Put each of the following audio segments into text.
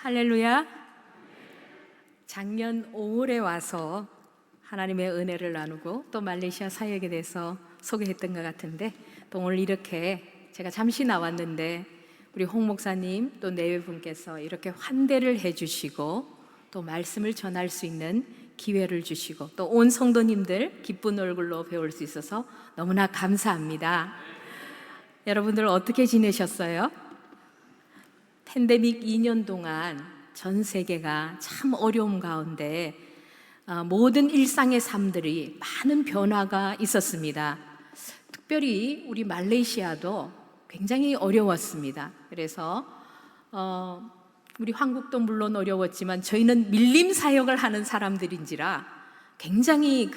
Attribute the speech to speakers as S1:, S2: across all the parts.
S1: 할렐루야. 작년 5월에 와서 하나님의 은혜를 나누고 또 말레이시아 사역에 대해서 소개했던 것 같은데, 또 오늘 이렇게 제가 잠시 나왔는데 우리 홍 목사님 또 내외분께서 이렇게 환대를 해주시고 또 말씀을 전할 수 있는 기회를 주시고 또 온 성도님들 기쁜 얼굴로 배울 수 있어서 너무나 감사합니다. 여러분들 어떻게 지내셨어요? 팬데믹 2년 동안 전 세계가 참 어려움 가운데 모든 일상의 삶들이 많은 변화가 있었습니다. 특별히 우리 말레이시아도 굉장히 어려웠습니다. 그래서 우리 한국도 물론 어려웠지만 저희는 밀림 사역을 하는 사람들인지라 굉장히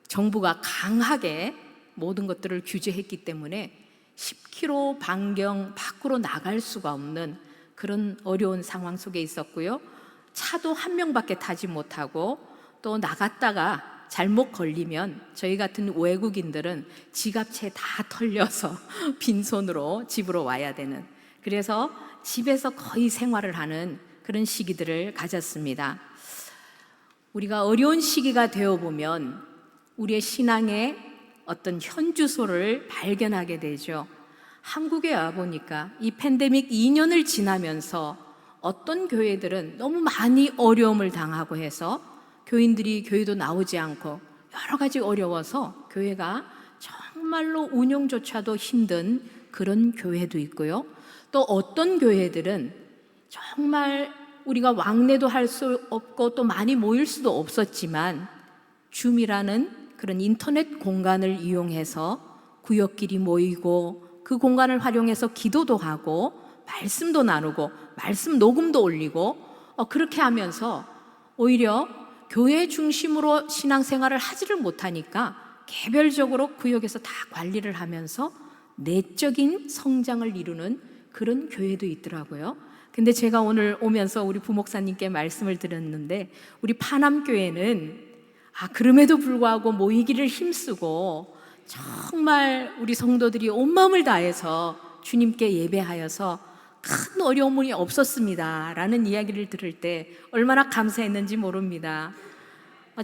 S1: 정부가 강하게 모든 것들을 규제했기 때문에 10km 반경 밖으로 나갈 수가 없는 그런 어려운 상황 속에 있었고요. 차도 한 명밖에 타지 못하고 또 나갔다가 잘못 걸리면 저희 같은 외국인들은 지갑채 다 털려서 빈손으로 집으로 와야 되는, 그래서 집에서 거의 생활을 하는 그런 시기들을 가졌습니다. 우리가 어려운 시기가 되어 보면 우리의 신앙의 어떤 현주소를 발견하게 되죠. 한국에 와보니까 이 팬데믹 2년을 지나면서 어떤 교회들은 너무 많이 어려움을 당하고 해서 교인들이 교회도 나오지 않고 여러 가지 어려워서 교회가 정말로 운영조차도 힘든 그런 교회도 있고요. 또 어떤 교회들은 정말 우리가 왕래도 할 수 없고 또 많이 모일 수도 없었지만 줌이라는 그런 인터넷 공간을 이용해서 구역끼리 모이고 그 공간을 활용해서 기도도 하고 말씀도 나누고 말씀 녹음도 올리고 그렇게 하면서 오히려 교회 중심으로 신앙생활을 하지를 못하니까 개별적으로 구역에서 다 관리를 하면서 내적인 성장을 이루는 그런 교회도 있더라고요. 근데 제가 오늘 오면서 우리 부목사님께 말씀을 드렸는데 우리 파남교회는 그럼에도 불구하고 모이기를 힘쓰고 정말 우리 성도들이 온 마음을 다해서 주님께 예배하여서 큰 어려움이 없었습니다 라는 이야기를 들을 때 얼마나 감사했는지 모릅니다.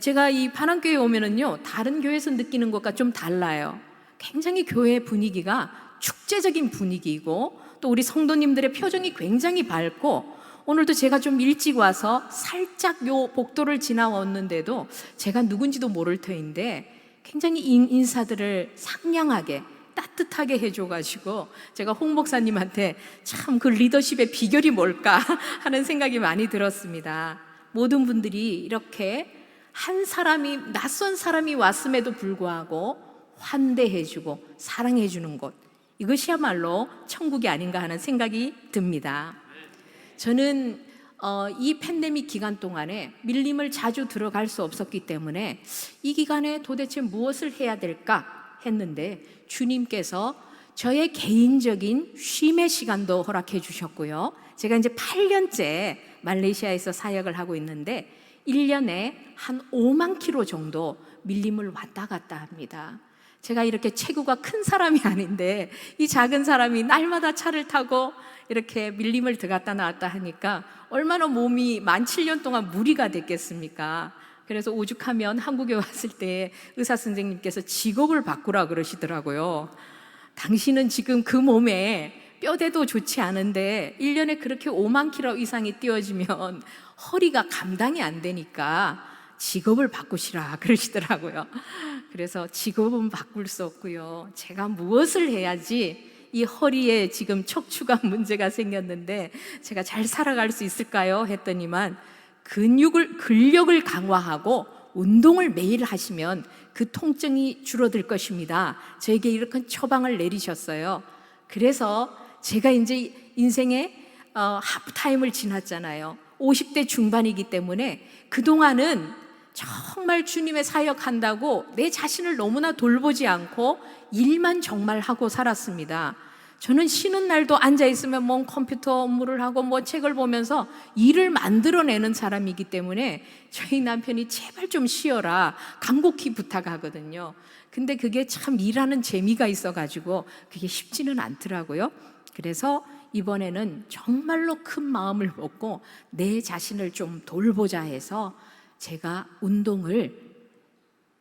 S1: 제가 이 파남교회에 오면은요, 다른 교회에서 느끼는 것과 좀 달라요. 굉장히 교회 분위기가 축제적인 분위기이고 또 우리 성도님들의 표정이 굉장히 밝고, 오늘도 제가 좀 일찍 와서 살짝 요 복도를 지나왔는데도 제가 누군지도 모를 터인데 굉장히 인사들을 상냥하게 따뜻하게 해줘가지고 제가 홍 목사님한테 참 그 리더십의 비결이 뭘까 하는 생각이 많이 들었습니다. 모든 분들이 이렇게 한 사람이, 낯선 사람이 왔음에도 불구하고 환대해주고 사랑해주는 곳, 이것이야말로 천국이 아닌가 하는 생각이 듭니다. 저는 이 팬데믹 기간 동안에 밀림을 자주 들어갈 수 없었기 때문에 이 기간에 도대체 무엇을 해야 될까 했는데 주님께서 저의 개인적인 쉼의 시간도 허락해 주셨고요. 제가 이제 8년째 말레이시아에서 사역을 하고 있는데 1년에 한 5만 킬로 정도 밀림을 왔다 갔다 합니다. 제가 이렇게 체구가 큰 사람이 아닌데 이 작은 사람이 날마다 차를 타고 이렇게 밀림을 들어갔다 나왔다 하니까 얼마나 몸이 17년 동안 무리가 됐겠습니까? 그래서 오죽하면 한국에 왔을 때 의사 선생님께서 직업을 바꾸라 그러시더라고요. 당신은 지금 그 몸에 뼈대도 좋지 않은데 1년에 그렇게 5만 킬로 이상이 뛰어지면 허리가 감당이 안 되니까 직업을 바꾸시라 그러시더라고요. 그래서 직업은 바꿀 수 없고요. 제가 무엇을 해야지 이 허리에 지금 척추가 문제가 생겼는데 제가 잘 살아갈 수 있을까요? 했더니만 근력을 강화하고 운동을 매일 하시면 그 통증이 줄어들 것입니다. 저에게 이렇게 처방을 내리셨어요. 그래서 제가 이제 인생의 하프타임을 지났잖아요. 50대 중반이기 때문에 그동안은 정말 주님의 사역한다고 내 자신을 너무나 돌보지 않고 일만 정말 하고 살았습니다. 저는 쉬는 날도 앉아있으면 컴퓨터 업무를 하고 책을 보면서 일을 만들어내는 사람이기 때문에 저희 남편이 제발 좀 쉬어라 간곡히 부탁하거든요. 근데 그게 참 일하는 재미가 있어가지고 그게 쉽지는 않더라고요. 그래서 이번에는 정말로 큰 마음을 먹고 내 자신을 좀 돌보자 해서 제가 운동을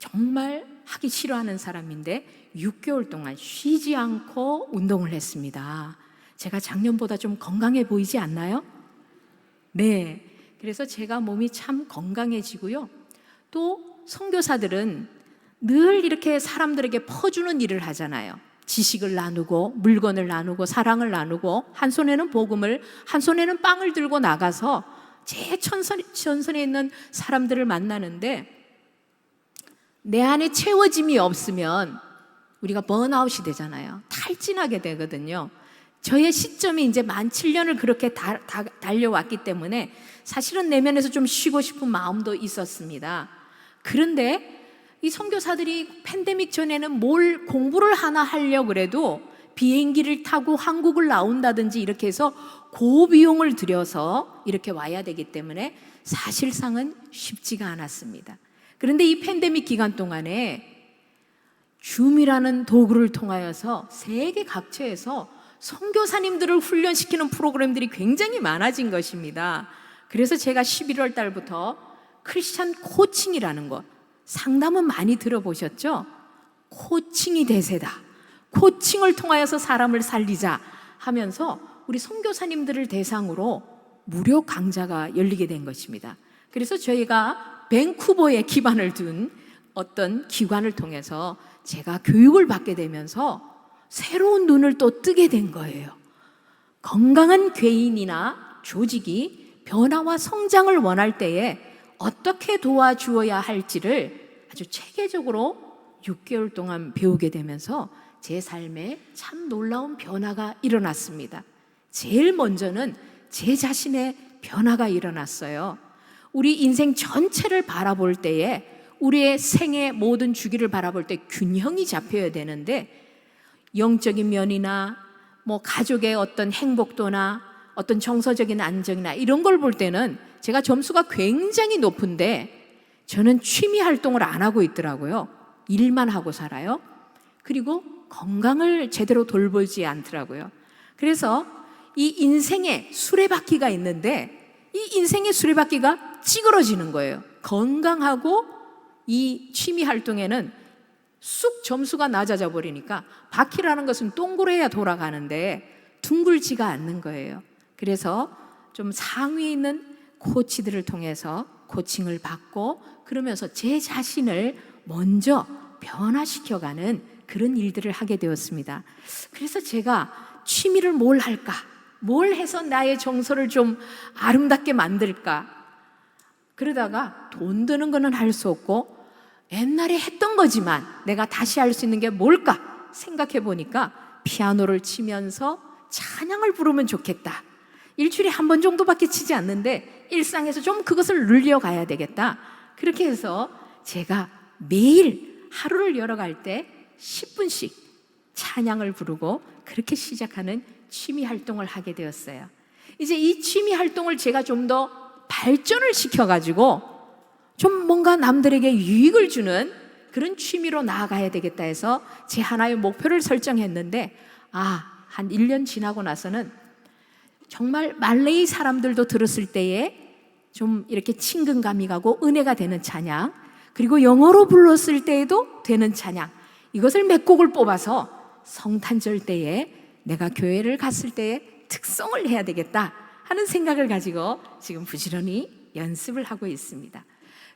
S1: 정말 하기 싫어하는 사람인데 6개월 동안 쉬지 않고 운동을 했습니다. 제가 작년보다 좀 건강해 보이지 않나요? 네. 그래서 제가 몸이 참 건강해지고요. 또 선교사들은 늘 이렇게 사람들에게 퍼주는 일을 하잖아요. 지식을 나누고 물건을 나누고 사랑을 나누고 한 손에는 복음을 한 손에는 빵을 들고 나가서 제 전선에 있는 사람들을 만나는데 내 안에 채워짐이 없으면 우리가 번아웃이 되잖아요. 탈진하게 되거든요. 저의 시점이 이제 만 7년을 그렇게 달려왔기 때문에 사실은 내면에서 좀 쉬고 싶은 마음도 있었습니다. 그런데 이 선교사들이 팬데믹 전에는 뭘 공부를 하나 하려고 그래도 비행기를 타고 한국을 나온다든지 이렇게 해서 고비용을 들여서 이렇게 와야 되기 때문에 사실상은 쉽지가 않았습니다. 그런데 이 팬데믹 기간 동안에 줌이라는 도구를 통하여서 세계 각처에서 선교사님들을 훈련시키는 프로그램들이 굉장히 많아진 것입니다. 그래서 제가 11월 달부터 크리스찬 코칭이라는 것, 상담은 많이 들어보셨죠? 코칭이 대세다. 코칭을 통하여서 사람을 살리자 하면서 우리 선교사님들을 대상으로 무료 강좌가 열리게 된 것입니다. 그래서 저희가 밴쿠버에 기반을 둔 어떤 기관을 통해서 제가 교육을 받게 되면서 새로운 눈을 또 뜨게 된 거예요. 건강한 개인이나 조직이 변화와 성장을 원할 때에 어떻게 도와주어야 할지를 아주 체계적으로 6개월 동안 배우게 되면서 제 삶에 참 놀라운 변화가 일어났습니다. 제일 먼저는 제 자신의 변화가 일어났어요. 우리 인생 전체를 바라볼 때에 우리의 생의 모든 주기를 바라볼 때 균형이 잡혀야 되는데 영적인 면이나 뭐 가족의 어떤 행복도나 어떤 정서적인 안정이나 이런 걸 볼 때는 제가 점수가 굉장히 높은데 저는 취미 활동을 안 하고 있더라고요. 일만 하고 살아요. 그리고 건강을 제대로 돌보지 않더라고요. 그래서 이 인생에 수레바퀴가 있는데 이 인생의 수레바퀴가 찌그러지는 거예요. 건강하고 이 취미 활동에는 쑥 점수가 낮아져 버리니까 바퀴라는 것은 동그래야 돌아가는데 둥글지가 않는 거예요. 그래서 좀 상위에 있는 코치들을 통해서 코칭을 받고 그러면서 제 자신을 먼저 변화시켜가는 그런 일들을 하게 되었습니다. 그래서 제가 취미를 뭘 할까? 뭘 해서 나의 정서를 좀 아름답게 만들까? 그러다가 돈 드는 거는 할 수 없고 옛날에 했던 거지만 내가 다시 할 수 있는 게 뭘까 생각해 보니까 피아노를 치면서 찬양을 부르면 좋겠다. 일주일에 한 번 정도밖에 치지 않는데 일상에서 좀 그것을 늘려가야 되겠다. 그렇게 해서 제가 매일 하루를 열어갈 때 10분씩 찬양을 부르고 그렇게 시작하는 취미 활동을 하게 되었어요. 이제 이 취미 활동을 제가 좀 더 발전을 시켜가지고 좀 뭔가 남들에게 유익을 주는 그런 취미로 나아가야 되겠다 해서 제 하나의 목표를 설정했는데 한 1년 지나고 나서는 정말 말레이 사람들도 들었을 때에 좀 이렇게 친근감이 가고 은혜가 되는 찬양, 그리고 영어로 불렀을 때에도 되는 찬양, 이것을 몇 곡을 뽑아서 성탄절 때에 내가 교회를 갔을 때에 특송을 해야 되겠다 하는 생각을 가지고 지금 부지런히 연습을 하고 있습니다.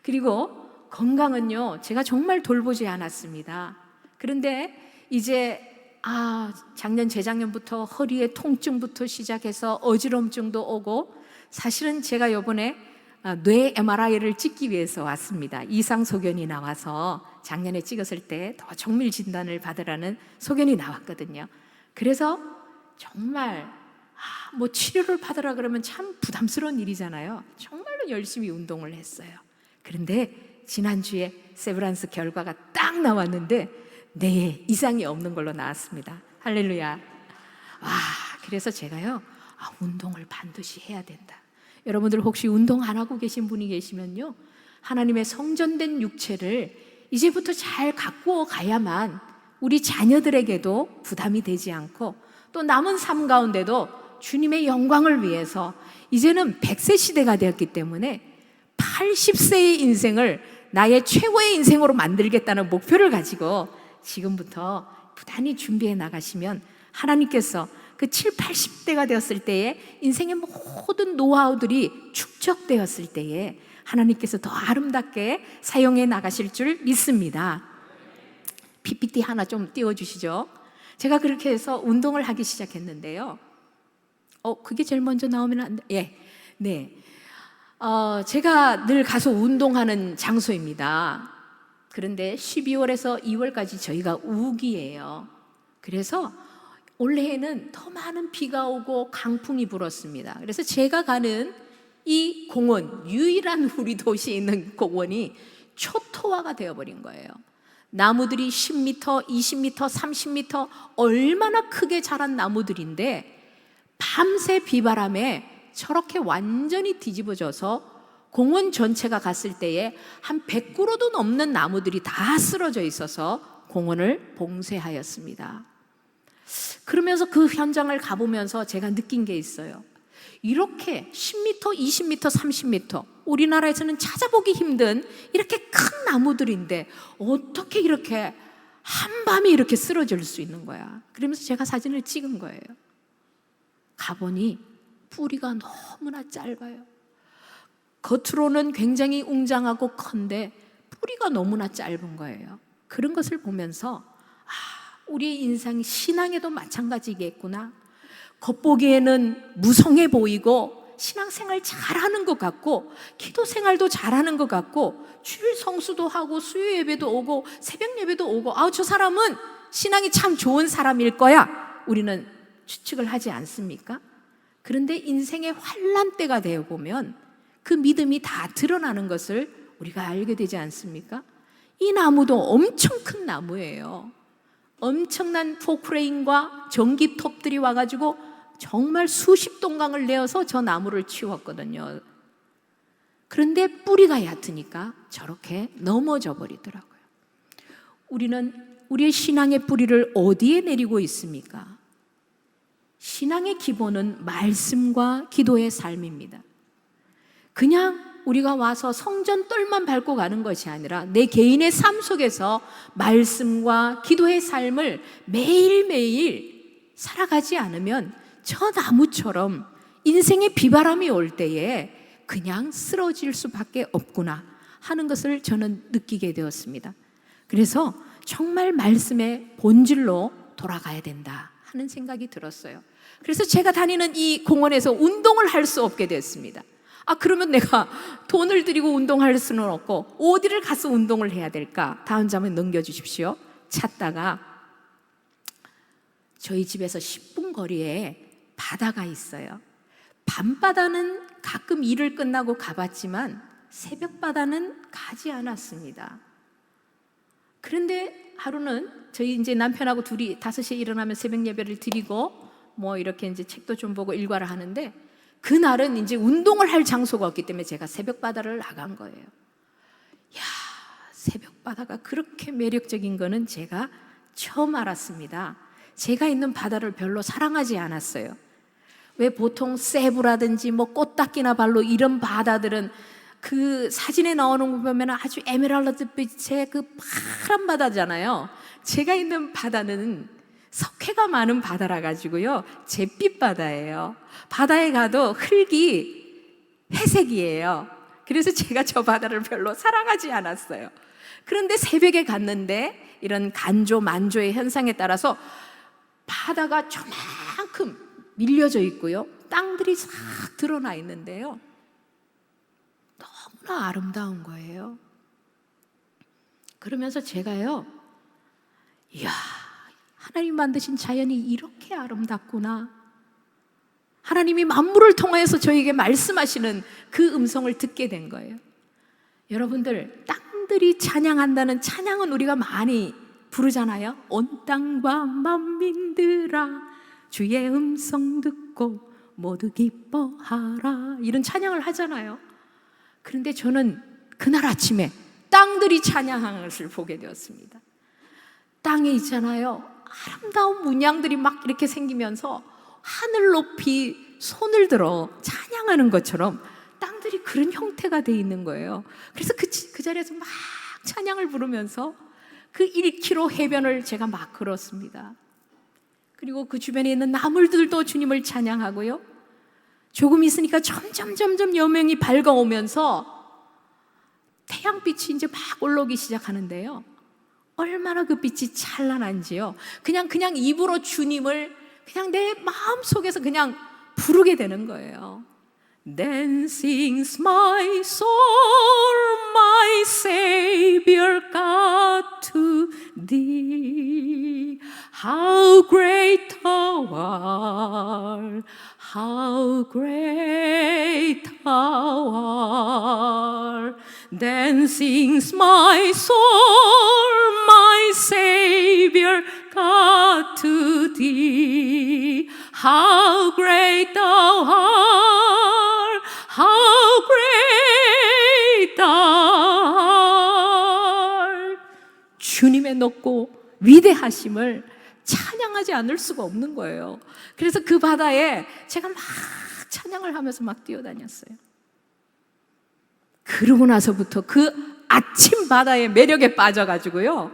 S1: 그리고 건강은요, 제가 정말 돌보지 않았습니다. 그런데 이제 작년 재작년부터 허리에 통증부터 시작해서 어지럼증도 오고, 사실은 제가 이번에 뇌 MRI를 찍기 위해서 왔습니다. 이상 소견이 나와서 작년에 찍었을 때 더 정밀 진단을 받으라는 소견이 나왔거든요. 그래서 정말 뭐 치료를 받으라 그러면 참 부담스러운 일이잖아요. 정말로 열심히 운동을 했어요. 그런데 지난주에 세브란스 결과가 딱 나왔는데 뇌에 이상이 없는 걸로 나왔습니다. 할렐루야. 그래서 제가요, 운동을 반드시 해야 된다. 여러분들 혹시 운동 안 하고 계신 분이 계시면요, 하나님의 성전된 육체를 이제부터 잘 갖고 가야만 우리 자녀들에게도 부담이 되지 않고 또 남은 삶 가운데도 주님의 영광을 위해서 이제는 100세 시대가 되었기 때문에 80세의 인생을 나의 최고의 인생으로 만들겠다는 목표를 가지고 지금부터 부단히 준비해 나가시면 하나님께서 그 7, 80대가 되었을 때에 인생의 모든 노하우들이 축적되었을 때에 하나님께서 더 아름답게 사용해 나가실 줄 믿습니다. PPT 하나 좀 띄워주시죠. 제가 그렇게 해서 운동을 하기 시작했는데요. 그게 제일 먼저 나오면 안 돼. 예, 네. 제가 늘 가서 운동하는 장소입니다. 그런데 12월에서 2월까지 저희가 우기예요. 그래서 올해에는 더 많은 비가 오고 강풍이 불었습니다. 그래서 제가 가는 이 공원, 유일한 우리 도시에 있는 공원이 초토화가 되어버린 거예요. 나무들이 10m, 20m, 30m 얼마나 크게 자란 나무들인데 밤새 비바람에 저렇게 완전히 뒤집어져서 공원 전체가 갔을 때에 한 100그루도 넘는 나무들이 다 쓰러져 있어서 공원을 봉쇄하였습니다. 그러면서 그 현장을 가보면서 제가 느낀 게 있어요. 이렇게 10m, 20m, 30m 우리나라에서는 찾아보기 힘든 이렇게 큰 나무들인데 어떻게 이렇게 한밤에 이렇게 쓰러질 수 있는 거야. 그러면서 제가 사진을 찍은 거예요. 가보니 뿌리가 너무나 짧아요. 겉으로는 굉장히 웅장하고 큰데 뿌리가 너무나 짧은 거예요. 그런 것을 보면서 우리의 인생 신앙에도 마찬가지겠구나. 겉보기에는 무성해 보이고 신앙생활 잘하는 것 같고 기도 생활도 잘하는 것 같고 주일 성수도 하고 수요 예배도 오고 새벽 예배도 오고 저 사람은 신앙이 참 좋은 사람일 거야. 우리는 추측을 하지 않습니까? 그런데 인생의 환난 때가 되어 보면 그 믿음이 다 드러나는 것을 우리가 알게 되지 않습니까? 이 나무도 엄청 큰 나무예요. 엄청난 포크레인과 전기톱들이 와가지고 정말 수십 동강을 내어서 저 나무를 치웠거든요. 그런데 뿌리가 얕으니까 저렇게 넘어져 버리더라고요. 우리는 우리의 신앙의 뿌리를 어디에 내리고 있습니까? 신앙의 기본은 말씀과 기도의 삶입니다. 그냥 우리가 와서 성전 뜰만 밟고 가는 것이 아니라 내 개인의 삶 속에서 말씀과 기도의 삶을 매일매일 살아가지 않으면 저 나무처럼 인생의 비바람이 올 때에 그냥 쓰러질 수밖에 없구나 하는 것을 저는 느끼게 되었습니다. 그래서 정말 말씀의 본질로 돌아가야 된다 하는 생각이 들었어요. 그래서 제가 다니는 이 공원에서 운동을 할 수 없게 됐습니다. 그러면 내가 돈을 들이고 운동할 수는 없고 어디를 가서 운동을 해야 될까? 다음 장면 넘겨주십시오. 찾다가 저희 집에서 10분 거리에 바다가 있어요. 밤바다는 가끔 일을 끝나고 가봤지만 새벽바다는 가지 않았습니다. 그런데 하루는 저희 이제 남편하고 둘이 5시에 일어나면 새벽 예배를 드리고 이렇게 이제 책도 좀 보고 일과를 하는데 그날은 이제 운동을 할 장소가 없기 때문에 제가 새벽바다를 나간 거예요. 새벽바다가 그렇게 매력적인 거는 제가 처음 알았습니다. 제가 있는 바다를 별로 사랑하지 않았어요. 왜 보통 세부라든지 꽃다키나 발로 이런 바다들은 그 사진에 나오는 거 보면 아주 에메랄드 빛의 그 파란 바다잖아요. 제가 있는 바다는 석회가 많은 바다라 가지고요, 잿빛 바다예요. 바다에 가도 흙이 회색이에요. 그래서 제가 저 바다를 별로 사랑하지 않았어요. 그런데 새벽에 갔는데 이런 간조 만조의 현상에 따라서 바다가 저만큼 밀려져 있고요, 땅들이 싹 드러나 있는데요, 너무나 아름다운 거예요. 그러면서 제가요, 이야, 하나님 만드신 자연이 이렇게 아름답구나. 하나님이 만물을 통하여서 저에게 말씀하시는 그 음성을 듣게 된 거예요. 여러분들, 땅들이 찬양한다는 찬양은 우리가 많이 부르잖아요. 온 땅과 만민들아 주의 음성 듣고 모두 기뻐하라, 이런 찬양을 하잖아요. 그런데 저는 그날 아침에 땅들이 찬양하는 것을 보게 되었습니다. 땅에 있잖아요, 아름다운 문양들이 막 이렇게 생기면서 하늘 높이 손을 들어 찬양하는 것처럼 땅들이 그런 형태가 돼 있는 거예요. 그래서 그 자리에서 막 찬양을 부르면서 그 1km 해변을 제가 막 걸었습니다. 그리고 그 주변에 있는 나물들도 주님을 찬양하고요. 조금 있으니까 점점 여명이 밝아오면서 태양빛이 이제 막 올라오기 시작하는데요. 얼마나 그 빛이 찬란한지요. 그냥 입으로 주님을 그냥 내 마음속에서 그냥 부르게 되는 거예요. Then sings my soul, my Savior God to thee. How great thou art, how great thou art. Then sings my soul, my Savior God to thee. How great thou art, how great thou art. 주님의 높고 위대하심을 찬양하지 않을 수가 없는 거예요. 그래서 그 바다에 제가 막 찬양을 하면서 막 뛰어다녔어요. 그러고 나서부터 그 아침 바다의 매력에 빠져가지고요,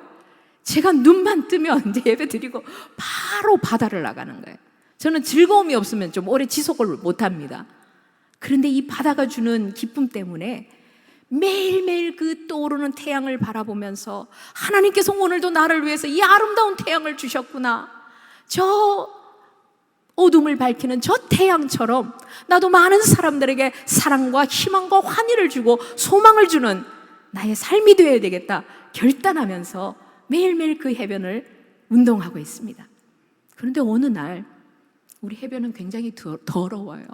S1: 제가 눈만 뜨면 이제 예배 드리고 바로 바다를 나가는 거예요. 저는 즐거움이 없으면 좀 오래 지속을 못합니다. 그런데 이 바다가 주는 기쁨 때문에 매일매일 그 떠오르는 태양을 바라보면서 하나님께서 오늘도 나를 위해서 이 아름다운 태양을 주셨구나, 저 어둠을 밝히는 저 태양처럼 나도 많은 사람들에게 사랑과 희망과 환희를 주고 소망을 주는 나의 삶이 되어야 되겠다 결단하면서 매일매일 그 해변을 운동하고 있습니다. 그런데 어느 날 우리 해변은 굉장히 더러워요.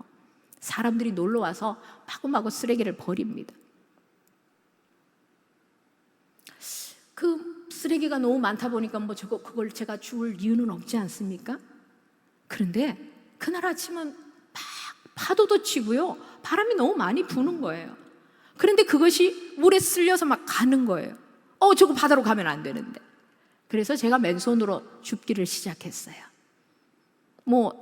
S1: 사람들이 놀러와서 마구마구 쓰레기를 버립니다. 그 쓰레기가 너무 많다 보니까 그걸 제가 주울 이유는 없지 않습니까? 그런데 그날 아침은 막 파도도 치고요, 바람이 너무 많이 부는 거예요. 그런데 그것이 물에 쓸려서 막 가는 거예요. 저거 바다로 가면 안 되는데. 그래서 제가 맨손으로 줍기를 시작했어요.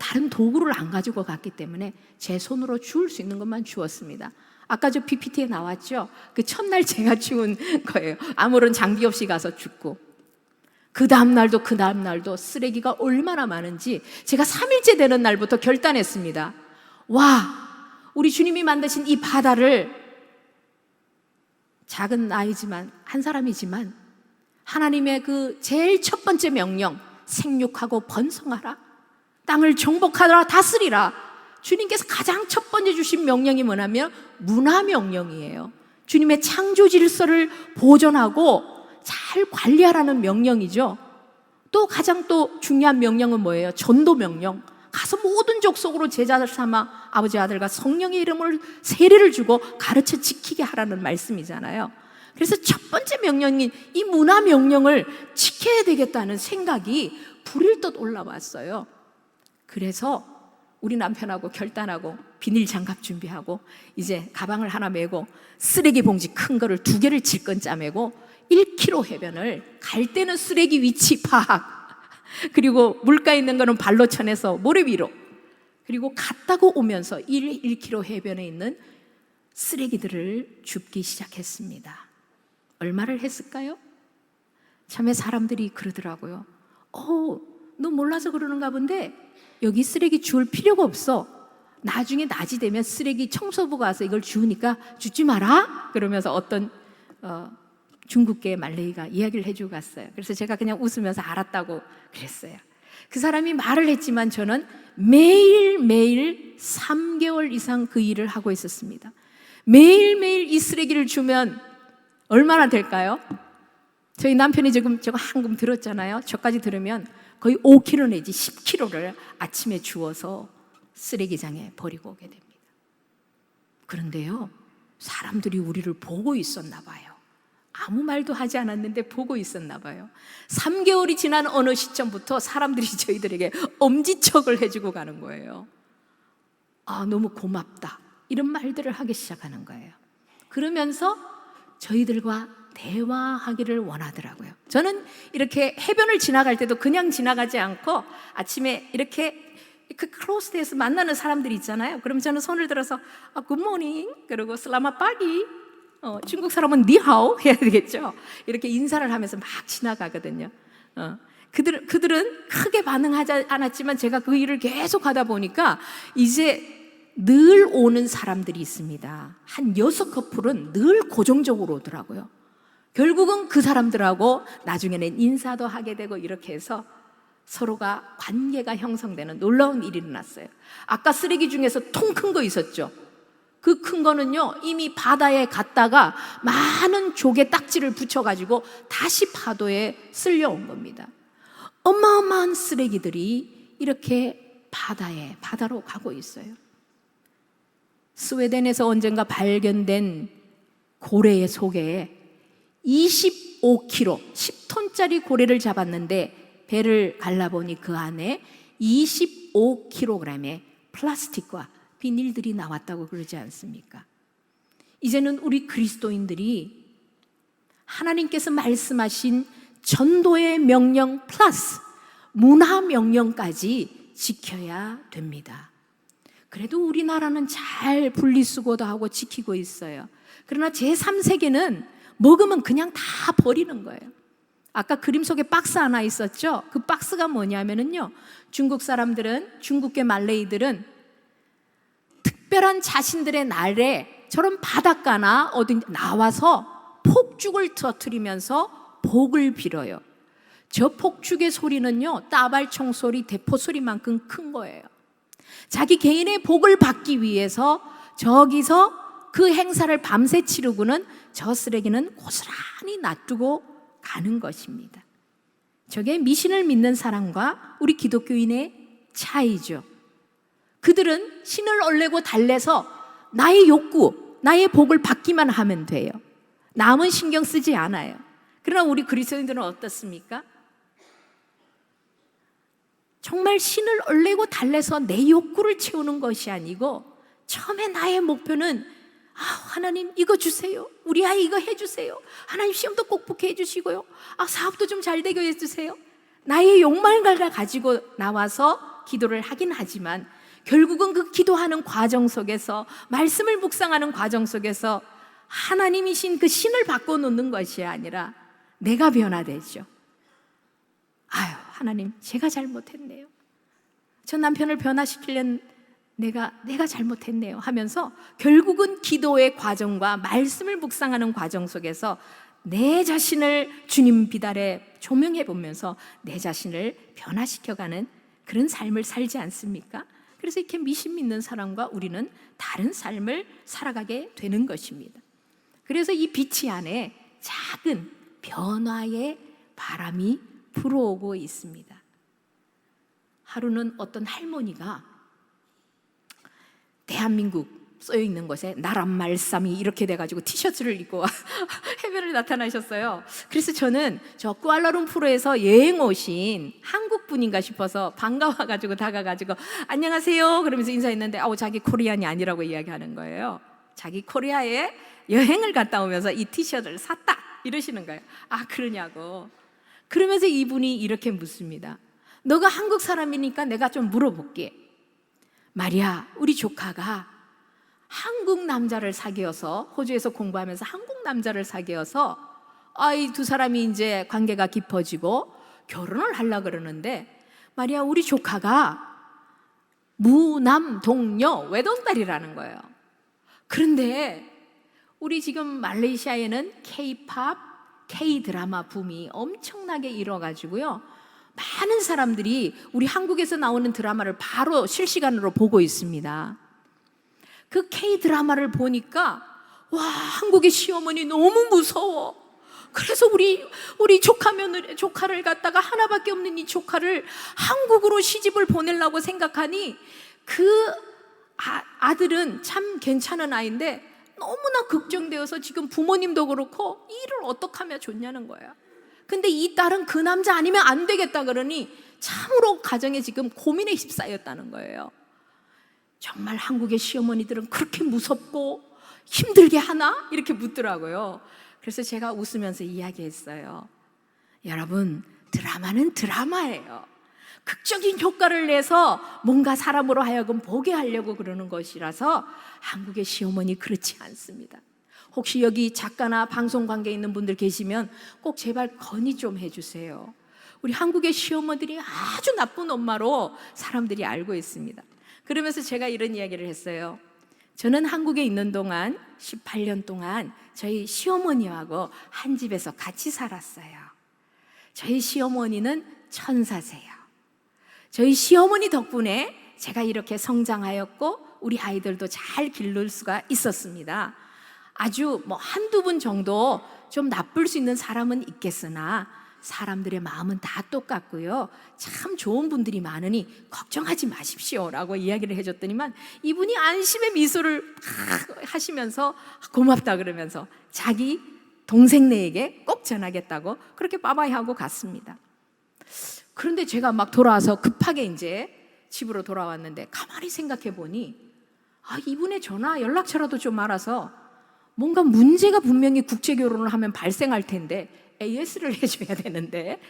S1: 다른 도구를 안 가지고 갔기 때문에 제 손으로 주울 수 있는 것만 주웠습니다. 아까 저 PPT에 나왔죠? 그 첫날 제가 주운 거예요. 아무런 장비 없이 가서 줍고, 그 다음날도 쓰레기가 얼마나 많은지 제가 3일째 되는 날부터 결단했습니다. 와, 우리 주님이 만드신 이 바다를, 작은 아이지만, 한 사람이지만 하나님의 그 제일 첫 번째 명령, 생육하고 번성하라, 땅을 정복하라, 다스리라, 주님께서 가장 첫 번째 주신 명령이 뭐냐면 문화 명령이에요. 주님의 창조 질서를 보존하고 잘 관리하라는 명령이죠. 또 가장 중요한 명령은 뭐예요? 전도 명령. 가서 모든 족속으로 제자를 삼아 아버지, 아들과 성령의 이름을 세례를 주고 가르쳐 지키게 하라는 말씀이잖아요. 그래서 첫 번째 명령인 이 문화 명령을 지켜야 되겠다는 생각이 불일 듯 올라왔어요. 그래서 우리 남편하고 결단하고 비닐 장갑 준비하고 이제 가방을 하나 메고 쓰레기 봉지 큰 거를 2개를 질끈 짜매고 1km 해변을, 갈 때는 쓰레기 위치 파악, 그리고 물가 있는 거는 발로 쳐내서 모래 위로, 그리고 갔다고 오면서 1km 해변에 있는 쓰레기들을 줍기 시작했습니다. 얼마를 했을까요? 참에 사람들이 그러더라고요. 너 몰라서 그러는가 본데 여기 쓰레기 주울 필요가 없어. 나중에 낮이 되면 쓰레기 청소부가 와서 이걸 주우니까 줍지 마라. 그러면서 어떤 중국계 말레이가 이야기를 해주고 갔어요. 그래서 제가 그냥 웃으면서 알았다고 그랬어요. 그 사람이 말을 했지만 저는 매일매일 3개월 이상 그 일을 하고 있었습니다. 매일매일 이 쓰레기를 주면 얼마나 될까요? 저희 남편이 지금 저거 한금 들었잖아요. 저까지 들으면 거의 5kg 내지 10kg를 아침에 주워서 쓰레기장에 버리고 오게 됩니다. 그런데요, 사람들이 우리를 보고 있었나 봐요. 아무 말도 하지 않았는데 보고 있었나 봐요. 3개월이 지난 어느 시점부터 사람들이 저희들에게 엄지척을 해주고 가는 거예요. 너무 고맙다, 이런 말들을 하기 시작하는 거예요. 그러면서 저희들과 대화하기를 원하더라고요. 저는 이렇게 해변을 지나갈 때도 그냥 지나가지 않고 아침에 이렇게 그 클로스에서 만나는 사람들이 있잖아요. 그럼 저는 손을 들어서 굿모닝 그리고 슬라마 파기, 중국 사람은 니하오 해야 되겠죠. 이렇게 인사를 하면서 막 지나가거든요. 그들은 크게 반응하지 않았지만 제가 그 일을 계속 하다 보니까 이제 늘 오는 사람들이 있습니다. 한 6커플은 늘 고정적으로 오더라고요. 결국은 그 사람들하고 나중에는 인사도 하게 되고 이렇게 해서 서로가 관계가 형성되는 놀라운 일이 일어났어요. 아까 쓰레기 중에서 통 큰 거 있었죠. 그 큰 거는요, 이미 바다에 갔다가 많은 조개 딱지를 붙여가지고 다시 파도에 쓸려온 겁니다. 어마어마한 쓰레기들이 이렇게 바다로 가고 있어요. 스웨덴에서 언젠가 발견된 고래 속에 25kg, 10톤짜리 고래를 잡았는데 배를 갈라보니 그 안에 25kg의 플라스틱과 비닐들이 나왔다고 그러지 않습니까? 이제는 우리 그리스도인들이 하나님께서 말씀하신 전도의 명령 플러스 문화 명령까지 지켜야 됩니다. 그래도 우리나라는 잘 분리수거도 하고 지키고 있어요. 그러나 제3세계는 먹으면 그냥 다 버리는 거예요. 아까 그림 속에 박스 하나 있었죠? 그 박스가 뭐냐면요, 중국 사람들은, 중국계 말레이들은 특별한 자신들의 날에 저런 바닷가나 어디 나와서 폭죽을 터뜨리면서 복을 빌어요. 저 폭죽의 소리는요, 따발총 소리, 대포 소리만큼 큰 거예요. 자기 개인의 복을 받기 위해서 저기서 그 행사를 밤새 치르고는 저 쓰레기는 고스란히 놔두고 가는 것입니다. 저게 미신을 믿는 사람과 우리 기독교인의 차이죠. 그들은 신을 얼레고 달래서 나의 욕구, 나의 복을 받기만 하면 돼요. 남은 신경 쓰지 않아요. 그러나 우리 그리스도인들은 어떻습니까? 정말 신을 얼레고 달래서 내 욕구를 채우는 것이 아니고 처음에 나의 목표는 하나님 이거 주세요. 우리 아이 이거 해주세요. 하나님 시험도 꼭 붙게 해주시고요. 사업도 좀 잘 되게 해주세요. 나의 욕망을 가지고 나와서 기도를 하긴 하지만 결국은 그 기도하는 과정 속에서 말씀을 묵상하는 과정 속에서 하나님이신 그 신을 바꿔놓는 것이 아니라 내가 변화되죠. 하나님 제가 잘못했네요. 저 남편을 변화시키려는 내가 잘못했네요 하면서 결국은 기도의 과정과 말씀을 묵상하는 과정 속에서 내 자신을 주님 비달에 조명해 보면서 내 자신을 변화시켜가는 그런 삶을 살지 않습니까? 그래서 이렇게 미신 믿는 사람과 우리는 다른 삶을 살아가게 되는 것입니다. 그래서 이 빛이 안에 작은 변화의 바람이 불어오고 있습니다. 하루는 어떤 할머니가 대한민국 써있는 곳에 나란 말씀이 이렇게 돼가지고 티셔츠를 입고 해변을 나타나셨어요. 그래서 저는 저 쿠알라룸푸르에서 여행 오신 한국분인가 싶어서 반가워가지고 다가가지고 안녕하세요 그러면서 인사했는데 자기 코리안이 아니라고 이야기하는 거예요. 자기 코리아에 여행을 갔다 오면서 이 티셔츠를 샀다 이러시는 거예요. 그러냐고. 그러면서 이분이 이렇게 묻습니다. 너가 한국 사람이니까 내가 좀 물어볼게. 말이야, 우리 조카가 한국 남자를 사귀어서 호주에서 공부하면서 한국 남자를 사귀어서 이 두 사람이 이제 관계가 깊어지고 결혼을 하려고 그러는데 말이야, 우리 조카가 무남동녀 외동딸이라는 거예요. 그런데 우리 지금 말레이시아에는 K-팝, K-드라마 붐이 엄청나게 일어가지고요, 많은 사람들이 우리 한국에서 나오는 드라마를 바로 실시간으로 보고 있습니다. 그 K-드라마를 보니까 한국의 시어머니 너무 무서워. 그래서 우리 조카를 갖다가 하나밖에 없는 이 조카를 한국으로 시집을 보내려고 생각하니 그 아들은 참 괜찮은 아이인데 너무나 걱정되어서 지금 부모님도 그렇고 일을 어떻게 하면 좋냐는 거야. 근데 이 딸은 그 남자 아니면 안 되겠다 그러니 참으로 가정에 지금 고민에 휩싸였다는 거예요. 정말 한국의 시어머니들은 그렇게 무섭고 힘들게 하나? 이렇게 묻더라고요. 그래서 제가 웃으면서 이야기했어요. 여러분, 드라마는 드라마예요. 극적인 효과를 내서 뭔가 사람으로 하여금 보게 하려고 그러는 것이라서 한국의 시어머니 그렇지 않습니다. 혹시 여기 작가나 방송 관계에 있는 분들 계시면 꼭 제발 건의 좀 해주세요. 우리 한국의 시어머니들이 아주 나쁜 엄마로 사람들이 알고 있습니다. 그러면서 제가 이런 이야기를 했어요. 저는 한국에 있는 동안 18년 동안 저희 시어머니하고 한 집에서 같이 살았어요. 저희 시어머니는 천사세요. 저희 시어머니 덕분에 제가 이렇게 성장하였고 우리 아이들도 잘 기를 수가 있었습니다. 아주 한두 분 정도 좀 나쁠 수 있는 사람은 있겠으나 사람들의 마음은 다 똑같고요. 참 좋은 분들이 많으니 걱정하지 마십시오 라고 이야기를 해줬더니만 이분이 안심의 미소를 하시면서 고맙다 그러면서 자기 동생네에게 꼭 전하겠다고 그렇게 빠바이 하고 갔습니다. 그런데 제가 막 돌아와서 급하게 이제 집으로 돌아왔는데 가만히 생각해 보니 이분의 전화 연락처라도 좀 알아서 뭔가 문제가 분명히 국제 결혼을 하면 발생할 텐데 AS를 해줘야 되는데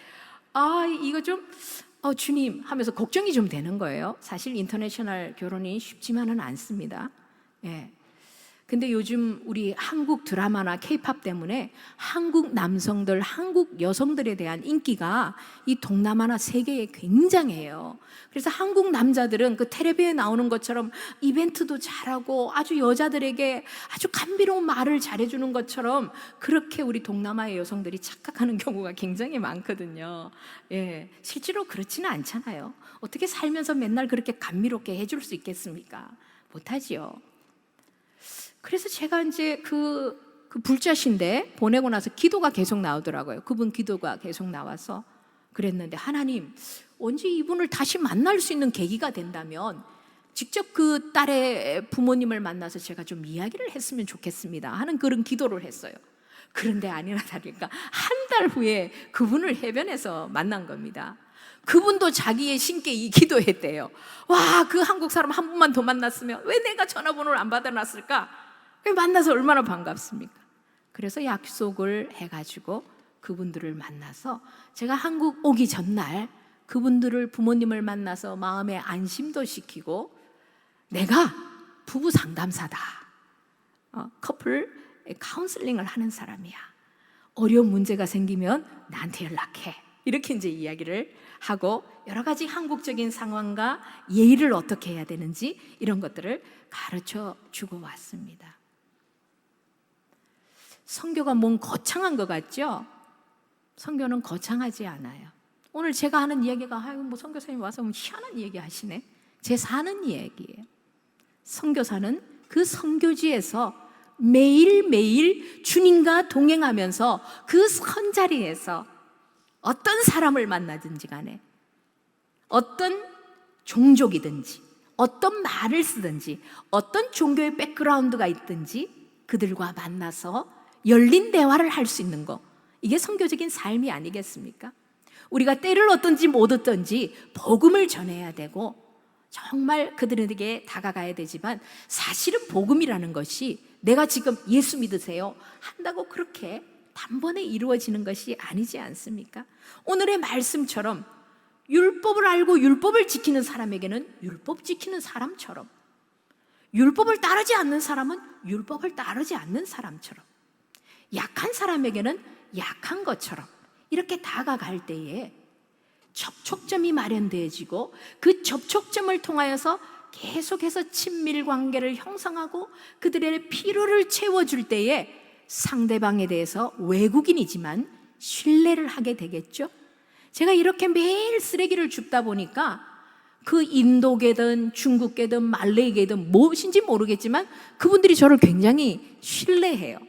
S1: 이거 좀 주님 하면서 걱정이 좀 되는 거예요. 사실 인터내셔널 결혼이 쉽지만은 않습니다. 예. 근데 요즘 우리 한국 드라마나 K-팝 때문에 한국 남성들, 한국 여성들에 대한 인기가 이 동남아나 세계에 굉장해요. 그래서 한국 남자들은 그 텔레비에 나오는 것처럼 이벤트도 잘하고 아주 여자들에게 아주 감미로운 말을 잘해주는 것처럼 그렇게 우리 동남아의 여성들이 착각하는 경우가 굉장히 많거든요. 예, 실제로 그렇지는 않잖아요. 어떻게 살면서 맨날 그렇게 감미롭게 해줄 수 있겠습니까? 못하지요. 그래서 제가 이제 그 불자신데 보내고 나서 기도가 계속 나오더라고요. 그분 기도가 계속 나와서 그랬는데 하나님 언제 이분을 다시 만날 수 있는 계기가 된다면 직접 그 딸의 부모님을 만나서 제가 좀 이야기를 했으면 좋겠습니다 하는 그런 기도를 했어요. 그런데 아니나 다를까 한 달 후에 그분을 해변에서 만난 겁니다. 그분도 자기의 신께 이 기도했대요. 와, 그 한국 사람 한 분만 더 만났으면 왜 내가 전화번호를 안 받아놨을까? 만나서 얼마나 반갑습니까? 그래서 약속을 해가지고 그분들을 만나서 제가 한국 오기 전날 그분들을 부모님을 만나서 마음에 안심도 시키고 내가 부부 상담사다. 커플 카운슬링을 하는 사람이야. 어려운 문제가 생기면 나한테 연락해. 이렇게 이제 이야기를 하고 여러 가지 한국적인 상황과 예의를 어떻게 해야 되는지 이런 것들을 가르쳐 주고 왔습니다. 선교가 뭔 거창한 것 같죠? 선교는 거창하지 않아요. 오늘 제가 하는 이야기가 선교사님 와서 희한한 얘기 하시네. 제 사는 이야기예요. 선교사는 그 선교지에서 매일매일 주님과 동행하면서 그 선자리에서 어떤 사람을 만나든지 간에 어떤 종족이든지 어떤 말을 쓰든지 어떤 종교의 백그라운드가 있든지 그들과 만나서 열린 대화를 할 수 있는 거, 이게 선교적인 삶이 아니겠습니까? 우리가 때를 얻든지 못 얻든지 복음을 전해야 되고 정말 그들에게 다가가야 되지만 사실은 복음이라는 것이 내가 지금 예수 믿으세요 한다고 그렇게 단번에 이루어지는 것이 아니지 않습니까? 오늘의 말씀처럼 율법을 알고 율법을 지키는 사람에게는 율법 지키는 사람처럼, 율법을 따르지 않는 사람은 율법을 따르지 않는 사람처럼, 약한 사람에게는 약한 것처럼 이렇게 다가갈 때에 접촉점이 마련되어지고 그 접촉점을 통하여서 계속해서 친밀 관계를 형성하고 그들의 필요를 채워줄 때에 상대방에 대해서 외국인이지만 신뢰를 하게 되겠죠. 제가 이렇게 매일 쓰레기를 줍다 보니까 그 인도계든 중국계든 말레이계든 무엇인지 모르겠지만 그분들이 저를 굉장히 신뢰해요.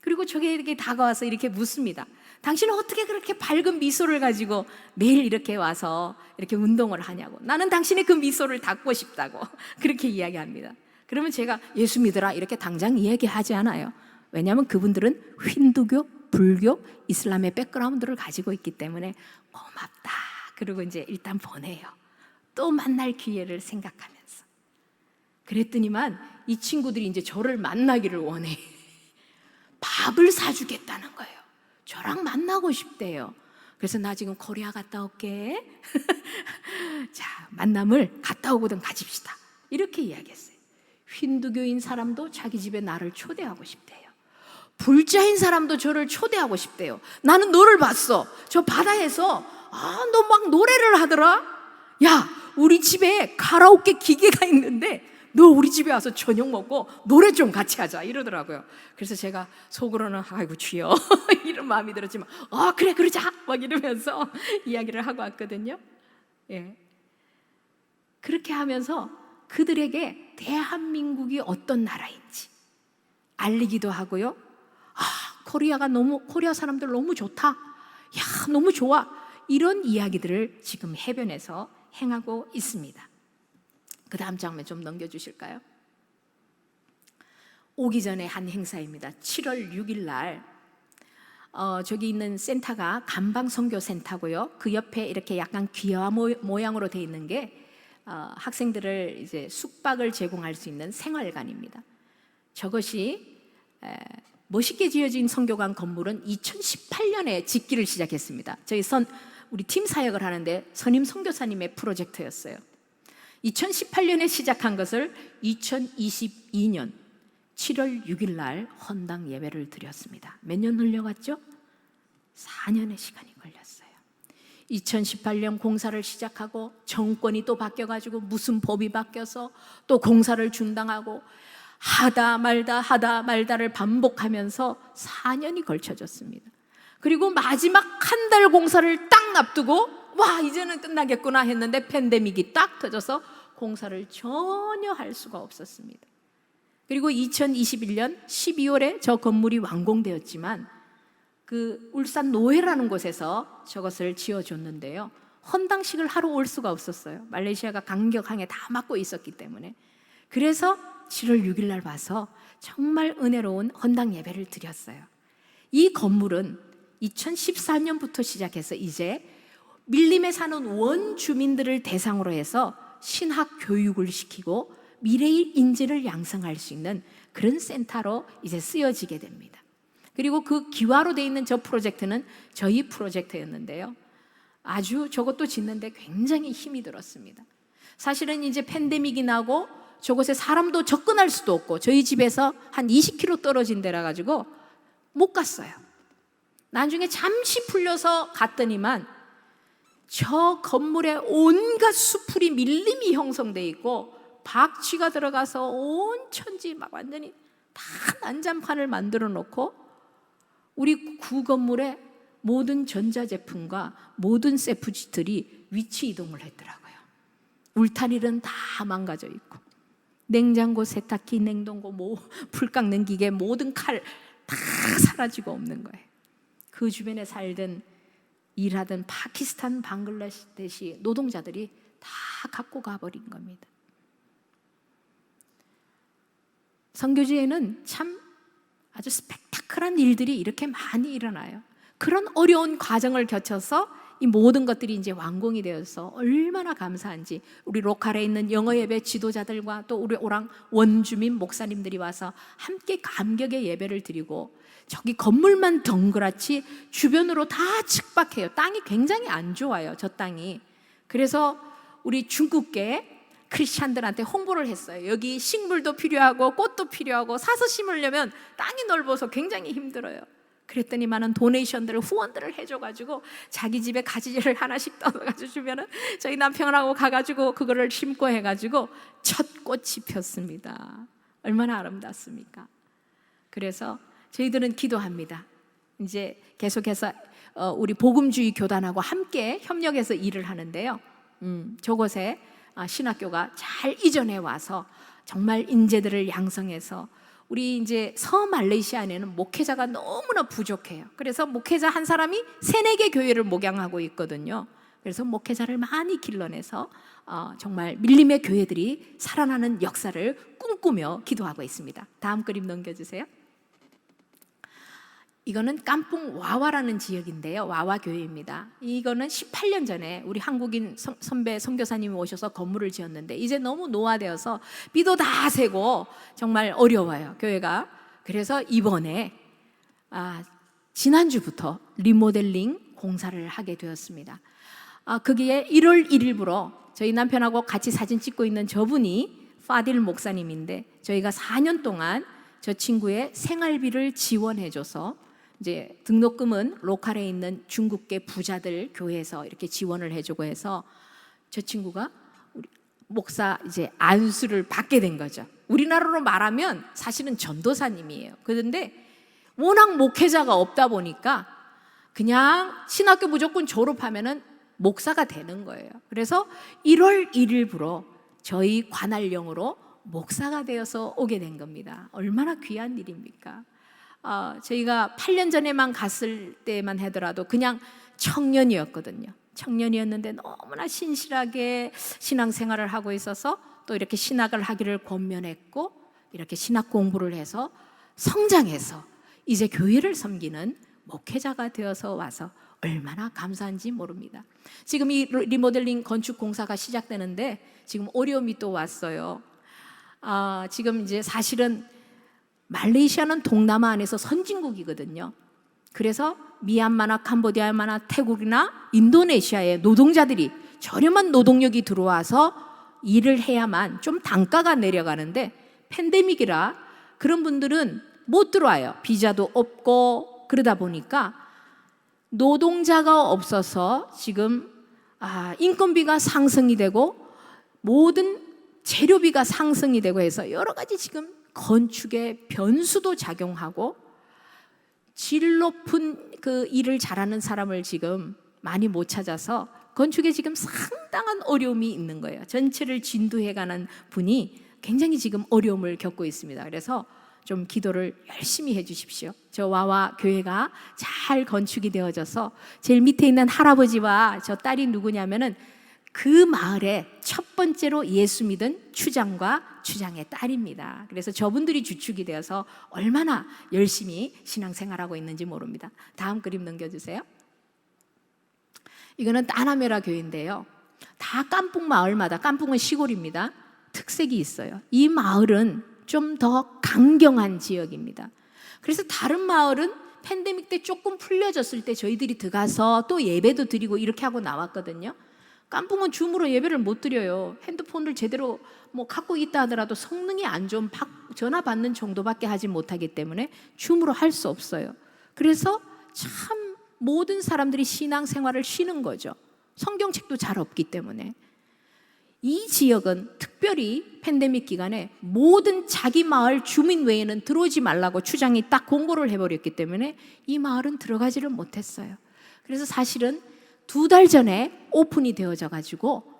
S1: 그리고 저에게 다가와서 이렇게 묻습니다. 당신은 어떻게 그렇게 밝은 미소를 가지고 매일 이렇게 와서 이렇게 운동을 하냐고. 나는 당신의 그 미소를 닦고 싶다고 그렇게 이야기합니다. 그러면 제가 예수 믿으라 이렇게 당장 이야기하지 않아요. 왜냐하면 그분들은 힌두교, 불교, 이슬람의 백그라운드를 가지고 있기 때문에 고맙다. 그리고 이제 일단 보내요. 또 만날 기회를 생각하면서. 그랬더니만 이 친구들이 이제 저를 만나기를 원해. 밥을 사주겠다는 거예요. 저랑 만나고 싶대요. 그래서 나 지금 코리아 갔다 올게. 자, 만남을 갔다 오거든 가집시다. 이렇게 이야기했어요. 힌두교인 사람도 자기 집에 나를 초대하고 싶대요. 불자인 사람도 저를 초대하고 싶대요. 나는 너를 봤어. 저 바다에서 너 막 노래를 하더라. 야, 우리 집에 카라오케 기계가 있는데 너 우리 집에 와서 저녁 먹고 노래 좀 같이 하자 이러더라고요. 그래서 제가 속으로는 아이고 주여 이런 마음이 들었지만 그래 그러자 막 이러면서 이야기를 하고 왔거든요. 예. 그렇게 하면서 그들에게 대한민국이 어떤 나라인지 알리기도 하고요. 코리아 사람들 너무 좋다. 야, 너무 좋아. 이런 이야기들을 지금 해변에서 행하고 있습니다. 그 다음 장면 좀 넘겨주실까요? 오기 전에 한 행사입니다. 7월 6일 날 저기 있는 센터가 감방선교센터고요. 그 옆에 이렇게 약간 귀화 모양으로 되어 있는 게 학생들을 이제 숙박을 제공할 수 있는 생활관입니다. 저것이 멋있게 지어진 선교관 건물은 2018년에 짓기를 시작했습니다. 우리 팀 사역을 하는데 선임 선교사님의 프로젝트였어요. 2018년에 시작한 것을 2022년 7월 6일 날 헌당 예배를 드렸습니다. 몇 년 흘려갔죠? 4년의 시간이 걸렸어요. 2018년 공사를 시작하고 정권이 또 바뀌어가지고 무슨 법이 바뀌어서 또 공사를 중단하고 하다 말다를 반복하면서 4년이 걸쳐졌습니다. 그리고 마지막 한 달 공사를 딱 앞두고 이제는 끝나겠구나 했는데 팬데믹이 딱 터져서 공사를 전혀 할 수가 없었습니다. 그리고 2021년 12월에 저 건물이 완공되었지만 그 울산 노회라는 곳에서 저것을 지어줬는데요, 헌당식을 하러 올 수가 없었어요. 말레이시아가 강력하게 다 막고 있었기 때문에. 그래서 7월 6일 날 와서 정말 은혜로운 헌당 예배를 드렸어요. 이 건물은 2014년부터 시작해서 이제 밀림에 사는 원주민들을 대상으로 해서 신학 교육을 시키고 미래의 인재를 양성할 수 있는 그런 센터로 이제 쓰여지게 됩니다. 그리고 그 기와로 되어 있는 저 프로젝트는 저희 프로젝트였는데요, 아주 저것도 짓는데 굉장히 힘이 들었습니다. 사실은 이제 팬데믹이 나고 저곳에 사람도 접근할 수도 없고 저희 집에서 한 20km 떨어진 데라 가지고 못 갔어요. 나중에 잠시 풀려서 갔더니만 저 건물에 온갖 수풀이 밀림이 형성되어 있고 박쥐가 들어가서 온 천지 막 완전히 다 난장판을 만들어 놓고 우리 구 건물에 모든 전자제품과 모든 세프들이 위치 이동을 했더라고요. 울타리는 다 망가져 있고 냉장고, 세탁기, 냉동고, 불 깎는 기계, 모든 칼 다 사라지고 없는 거예요. 그 주변에 살던 일하던 파키스탄, 방글라데시 노동자들이 다 갖고 가버린 겁니다. 선교지에는 참 아주 스펙타클한 일들이 이렇게 많이 일어나요. 그런 어려운 과정을 거쳐서 이 모든 것들이 이제 완공이 되어서 얼마나 감사한지 우리 로컬에 있는 영어 예배 지도자들과 또 우리 오랑 원주민 목사님들이 와서 함께 감격의 예배를 드리고, 저기 건물만 덩그랗지 주변으로 다 측박해요. 땅이 굉장히 안 좋아요, 저 땅이. 그래서 우리 중국계 크리스찬들한테 홍보를 했어요. 여기 식물도 필요하고 꽃도 필요하고 사서 심으려면 땅이 넓어서 굉장히 힘들어요. 그랬더니 많은 도네이션들을, 후원들을 해줘가지고 자기 집에 가지를 하나씩 떠가지고 주면은 저희 남편하고 가가지고 그거를 심고 해가지고 첫 꽃이 폈습니다. 얼마나 아름답습니까? 그래서 저희들은 기도합니다. 이제 계속해서 우리 복음주의 교단하고 함께 협력해서 일을 하는데요, 저곳에 신학교가 잘 이전해 와서 정말 인재들을 양성해서 우리 이제 서말레이시아에는 목회자가 너무나 부족해요. 그래서 목회자 한 사람이 3-4개 교회를 목양하고 있거든요. 그래서 목회자를 많이 길러내서 정말 밀림의 교회들이 살아나는 역사를 꿈꾸며 기도하고 있습니다. 다음 그림 넘겨주세요. 이거는 깜뿡 와와라는 지역인데요, 와와 교회입니다. 이거는 18년 전에 우리 한국인 선배 선교사님이 오셔서 건물을 지었는데 이제 너무 노화되어서 비도 다 새고 정말 어려워요, 교회가. 그래서 이번에 지난주부터 리모델링 공사를 하게 되었습니다. 거기에 1월 1일부로 저희 남편하고 같이 사진 찍고 있는 저분이 파딜 목사님인데, 저희가 4년 동안 저 친구의 생활비를 지원해줘서 이제 등록금은 로컬에 있는 중국계 부자들 교회에서 이렇게 지원을 해주고 해서 저 친구가 우리 목사 이제 안수를 받게 된 거죠. 우리나라로 말하면 사실은 전도사님이에요. 그런데 워낙 목회자가 없다 보니까 그냥 신학교 무조건 졸업하면은 목사가 되는 거예요. 그래서 1월 1일부로 저희 관할령으로 목사가 되어서 오게 된 겁니다. 얼마나 귀한 일입니까? 저희가 8년 전에만 갔을 때만 하더라도 그냥 청년이었거든요. 청년이었는데 너무나 신실하게 신앙생활을 하고 있어서 또 이렇게 신학을 하기를 권면했고, 이렇게 신학 공부를 해서 성장해서 이제 교회를 섬기는 목회자가 되어서 와서 얼마나 감사한지 모릅니다. 지금 이 리모델링 건축 공사가 시작되는데 지금 어려움이 또 왔어요. 지금 이제 사실은 말레이시아는 동남아 안에서 선진국이거든요. 그래서 미얀마나 캄보디아나 태국이나 인도네시아의 노동자들이 저렴한 노동력이 들어와서 일을 해야만 좀 단가가 내려가는데, 팬데믹이라 그런 분들은 못 들어와요. 비자도 없고. 그러다 보니까 노동자가 없어서 지금 인건비가 상승이 되고 모든 재료비가 상승이 되고 해서 여러 가지 지금 건축의 변수도 작용하고, 질 높은 그 일을 잘하는 사람을 지금 많이 못 찾아서 건축에 지금 상당한 어려움이 있는 거예요. 전체를 진두해가는 분이 굉장히 지금 어려움을 겪고 있습니다. 그래서 좀 기도를 열심히 해주십시오. 저 와와 교회가 잘 건축이 되어져서 제일 밑에 있는 할아버지와 저 딸이 누구냐면은 그 마을에 첫 번째로 예수 믿은 추장과 추장의 딸입니다. 그래서 저분들이 주축이 되어서 얼마나 열심히 신앙생활하고 있는지 모릅니다. 다음 그림 넘겨주세요. 이거는 따나메라 교회인데요. 다 깐풍 마을마다, 깐풍은 시골입니다, 특색이 있어요. 이 마을은 좀 더 강경한 지역입니다. 그래서 다른 마을은 팬데믹 때 조금 풀려졌을 때 저희들이 들어가서 또 예배도 드리고 이렇게 하고 나왔거든요. 깐풍은 줌으로 예배를 못 드려요. 핸드폰을 제대로 갖고 있다 하더라도 성능이 안 좋은 전화 받는 정도밖에 하지 못하기 때문에 줌으로 할 수 없어요. 그래서 참 모든 사람들이 신앙생활을 쉬는 거죠. 성경책도 잘 없기 때문에. 이 지역은 특별히 팬데믹 기간에 모든 자기 마을 주민 외에는 들어오지 말라고 추장이 딱 공고를 해버렸기 때문에 이 마을은 들어가지를 못했어요. 그래서 사실은 2달 전에 오픈이 되어져 가지고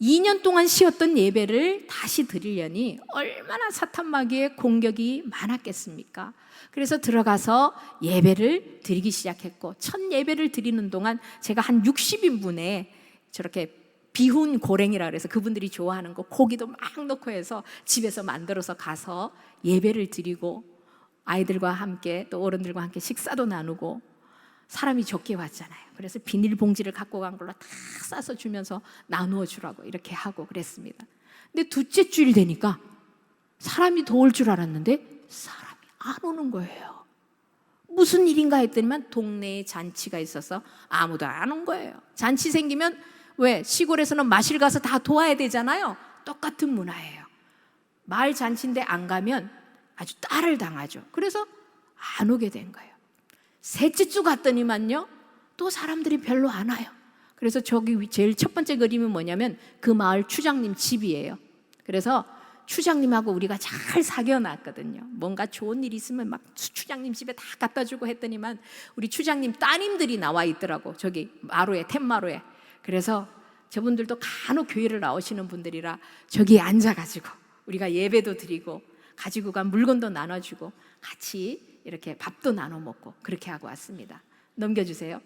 S1: 2년 동안 쉬었던 예배를 다시 드리려니 얼마나 사탄마귀의 공격이 많았겠습니까? 그래서 들어가서 예배를 드리기 시작했고, 첫 예배를 드리는 동안 제가 한 60인분에 저렇게 비훈 고랭이라 그래서 그분들이 좋아하는 거 고기도 막 넣고 해서 집에서 만들어서 가서 예배를 드리고, 아이들과 함께 또 어른들과 함께 식사도 나누고, 사람이 적게 왔잖아요. 그래서 비닐봉지를 갖고 간 걸로 다 싸서 주면서 나누어 주라고 이렇게 하고 그랬습니다. 근데 둘째 주일 되니까 사람이 더 올 줄 알았는데 사람이 안 오는 거예요. 무슨 일인가 했더니만 동네에 잔치가 있어서 아무도 안 온 거예요. 잔치 생기면 왜 시골에서는 마실 가서 다 도와야 되잖아요. 똑같은 문화예요. 마을 잔치인데 안 가면 아주 딸을 당하죠. 그래서 안 오게 된 거예요. 셋째 주 갔더니만요, 또 사람들이 별로 안 와요. 그래서 저기 제일 첫 번째 그림이 뭐냐면 그 마을 추장님 집이에요. 그래서 추장님하고 우리가 잘 사귀어놨거든요. 뭔가 좋은 일 있으면 막 추장님 집에 다 갖다 주고 했더니만 우리 추장님 따님들이 나와 있더라고, 저기 마루에, 툇마루에. 그래서 저분들도 간혹 교회를 나오시는 분들이라 저기에 앉아가지고 우리가 예배도 드리고 가지고 간 물건도 나눠주고 같이 이렇게 밥도 나눠 먹고 그렇게 하고 왔습니다. 넘겨주세요.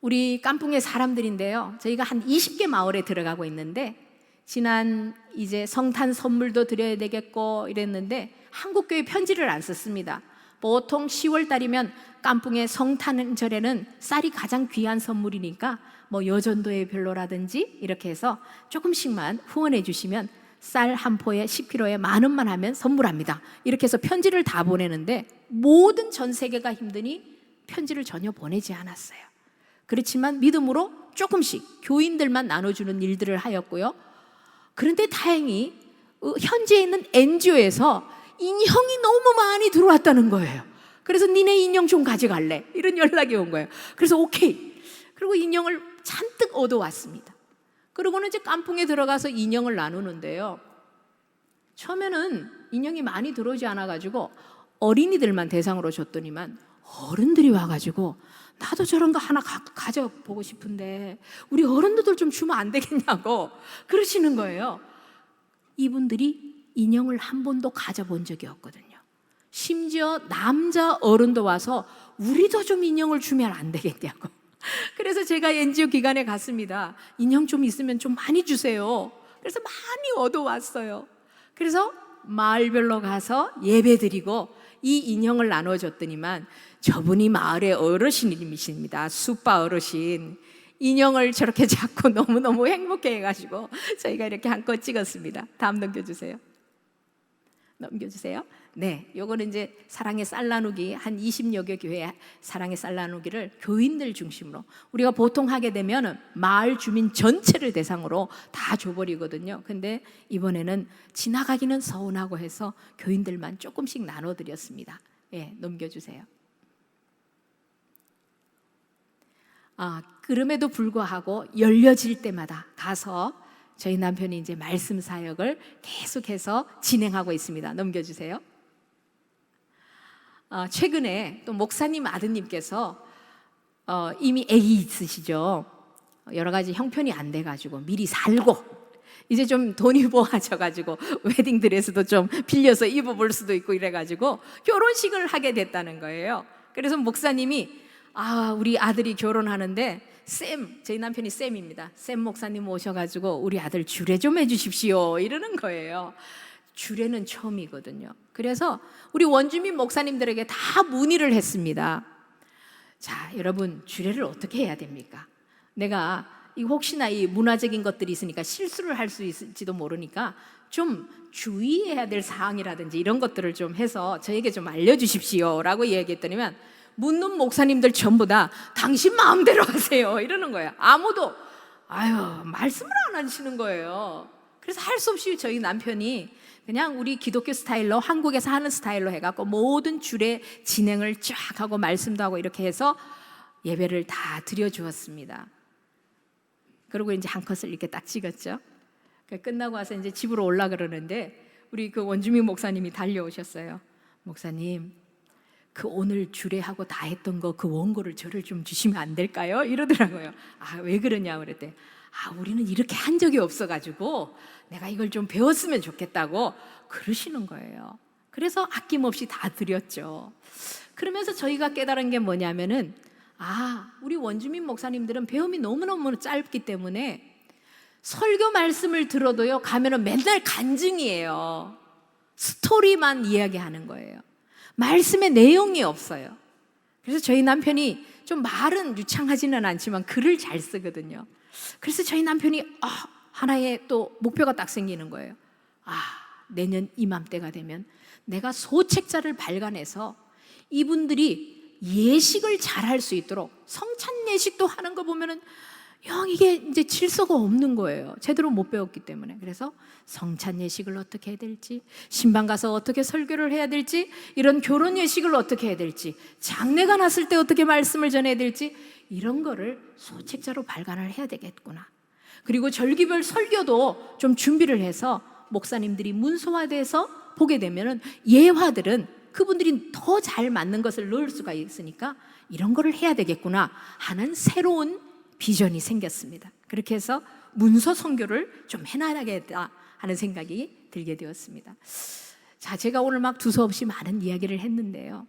S1: 우리 깐풍의 사람들인데요, 저희가 한 20개 마을에 들어가고 있는데 지난 이제 성탄 선물도 드려야 되겠고 이랬는데 한국교회 편지를 안 썼습니다. 보통 10월 달이면 깐풍의 성탄절에는 쌀이 가장 귀한 선물이니까 여전도의 별로라든지 이렇게 해서 조금씩만 후원해 주시면 쌀 한 포에 10kg에 10,000원만 하면 선물합니다. 이렇게 해서 편지를 다 보내는데 모든 전 세계가 힘드니 편지를 전혀 보내지 않았어요. 그렇지만 믿음으로 조금씩 교인들만 나눠주는 일들을 하였고요. 그런데 다행히 현지에 있는 NGO에서 인형이 너무 많이 들어왔다는 거예요. 그래서 니네 인형 좀 가져갈래? 이런 연락이 온 거예요. 그래서 오케이. 그리고 인형을 잔뜩 얻어왔습니다. 그러고는 이제 깐풍에 들어가서 인형을 나누는데요. 처음에는 인형이 많이 들어오지 않아가지고 어린이들만 대상으로 줬더니만 어른들이 와가지고 나도 저런 거 하나 가져보고 싶은데 우리 어른들 좀 주면 안 되겠냐고 그러시는 거예요. 이분들이 인형을 한 번도 가져본 적이 없거든요. 심지어 남자 어른도 와서 우리도 좀 인형을 주면 안 되겠냐고. 그래서 제가 NGO 기관에 갔습니다. 인형 좀 있으면 좀 많이 주세요. 그래서 많이 얻어왔어요. 그래서 마을별로 가서 예배드리고 이 인형을 나눠줬더니만 저분이 마을의 어르신이십니다. 쑥바 어르신. 인형을 저렇게 잡고 너무너무 행복해 해가지고 저희가 이렇게 한껏 찍었습니다. 다음 넘겨주세요. 네, 요거는 이제 사랑의 쌀 나누기, 한 20여 개 교회 사랑의 쌀 나누기를 교인들 중심으로 우리가 보통 하게 되면 마을 주민 전체를 대상으로 다 줘버리거든요. 근데 이번에는 지나가기는 서운하고 해서 교인들만 조금씩 나눠드렸습니다. 예, 넘겨주세요. 그럼에도 불구하고 열려질 때마다 가서 저희 남편이 이제 말씀 사역을 계속해서 진행하고 있습니다. 넘겨주세요. 최근에 또 목사님 아드님께서 이미 아기 있으시죠. 여러 가지 형편이 안 돼가지고 미리 살고 이제 좀 돈이 모아져가지고 웨딩드레스도 좀 빌려서 입어볼 수도 있고 이래가지고 결혼식을 하게 됐다는 거예요. 그래서 목사님이 우리 아들이 결혼하는데 저희 남편이 쌤입니다. 쌤 목사님 오셔가지고 우리 아들 주례 좀 해주십시오 이러는 거예요. 주례는 처음이거든요. 그래서 우리 원주민 목사님들에게 다 문의를 했습니다. 자, 여러분 주례를 어떻게 해야 됩니까? 내가 혹시나 이 문화적인 것들이 있으니까 실수를 할 수 있을지도 모르니까 좀 주의해야 될 사항이라든지 이런 것들을 좀 해서 저에게 좀 알려주십시오 라고 얘기했더니만 묻는 목사님들 전부 다 당신 마음대로 하세요 이러는 거예요. 아무도 말씀을 안 하시는 거예요. 그래서 할 수 없이 저희 남편이 그냥 우리 기독교 스타일로 한국에서 하는 스타일로 해갖고 모든 주례 진행을 쫙 하고 말씀도 하고 이렇게 해서 예배를 다 드려주었습니다. 그리고 이제 한 컷을 이렇게 딱 찍었죠. 끝나고 와서 이제 집으로 올라 그러는데 우리 그 원주민 목사님이 달려오셨어요. 목사님, 그 오늘 주례하고 다 했던 거 그 원고를 저를 좀 주시면 안 될까요? 이러더라고요. 왜 그러냐 그랬더니 우리는 이렇게 한 적이 없어가지고 내가 이걸 좀 배웠으면 좋겠다고 그러시는 거예요. 그래서 아낌없이 다 드렸죠. 그러면서 저희가 깨달은 게 뭐냐면은 우리 원주민 목사님들은 배움이 너무너무 짧기 때문에 설교 말씀을 들어도요 가면은 맨날 간증이에요. 스토리만 이야기하는 거예요. 말씀의 내용이 없어요. 그래서 저희 남편이 좀 말은 유창하지는 않지만 글을 잘 쓰거든요. 그래서 저희 남편이 하나의 또 목표가 딱 생기는 거예요. 내년 이맘때가 되면 내가 소책자를 발간해서 이분들이 예식을 잘 할 수 있도록 성찬 예식도 하는 거 보면은 이게 이제 질서가 없는 거예요. 제대로 못 배웠기 때문에. 그래서 성찬 예식을 어떻게 해야 될지, 신방 가서 어떻게 설교를 해야 될지, 이런 결혼 예식을 어떻게 해야 될지, 장례가 났을 때 어떻게 말씀을 전해야 될지 이런 거를 소책자로 발간을 해야 되겠구나. 그리고 절기별 설교도 좀 준비를 해서 목사님들이 문서화돼서 보게 되면은 예화들은 그분들이 더 잘 맞는 것을 넣을 수가 있으니까 이런 거를 해야 되겠구나 하는 새로운 비전이 생겼습니다. 그렇게 해서 문서 선교를 좀 해나가겠다 하는 생각이 들게 되었습니다. 자, 제가 오늘 막 두서없이 많은 이야기를 했는데요.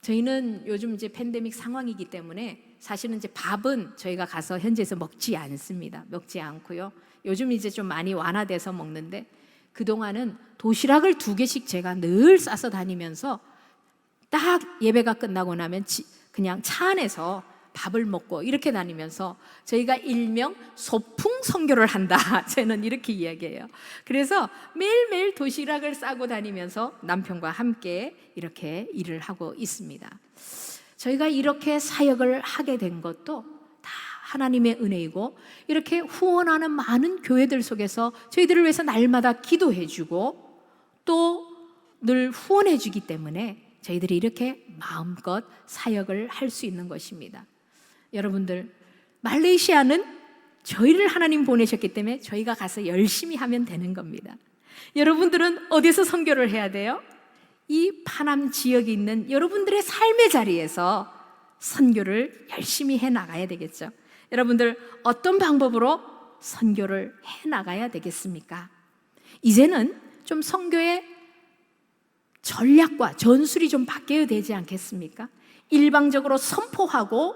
S1: 저희는 요즘 이제 팬데믹 상황이기 때문에 사실은 이제 밥은 저희가 가서 현지에서 먹지 않습니다. 먹지 않고요. 요즘 이제 좀 많이 완화돼서 먹는데 그동안은 도시락을 2개씩 제가 늘 싸서 다니면서 딱 예배가 끝나고 나면 그냥 차 안에서 밥을 먹고 이렇게 다니면서 저희가 일명 소풍 선교를 한다. 저는 이렇게 이야기해요. 그래서 매일매일 도시락을 싸고 다니면서 남편과 함께 이렇게 일을 하고 있습니다. 저희가 이렇게 사역을 하게 된 것도 다 하나님의 은혜이고, 이렇게 후원하는 많은 교회들 속에서 저희들을 위해서 날마다 기도해주고 또 늘 후원해주기 때문에 저희들이 이렇게 마음껏 사역을 할 수 있는 것입니다. 여러분들, 말레이시아는 저희를 하나님 보내셨기 때문에 저희가 가서 열심히 하면 되는 겁니다. 여러분들은 어디서 선교를 해야 돼요? 이 파남 지역에 있는 여러분들의 삶의 자리에서 선교를 열심히 해 나가야 되겠죠. 여러분들, 어떤 방법으로 선교를 해 나가야 되겠습니까? 이제는 좀 선교의 전략과 전술이 좀 바뀌어야 되지 않겠습니까? 일방적으로 선포하고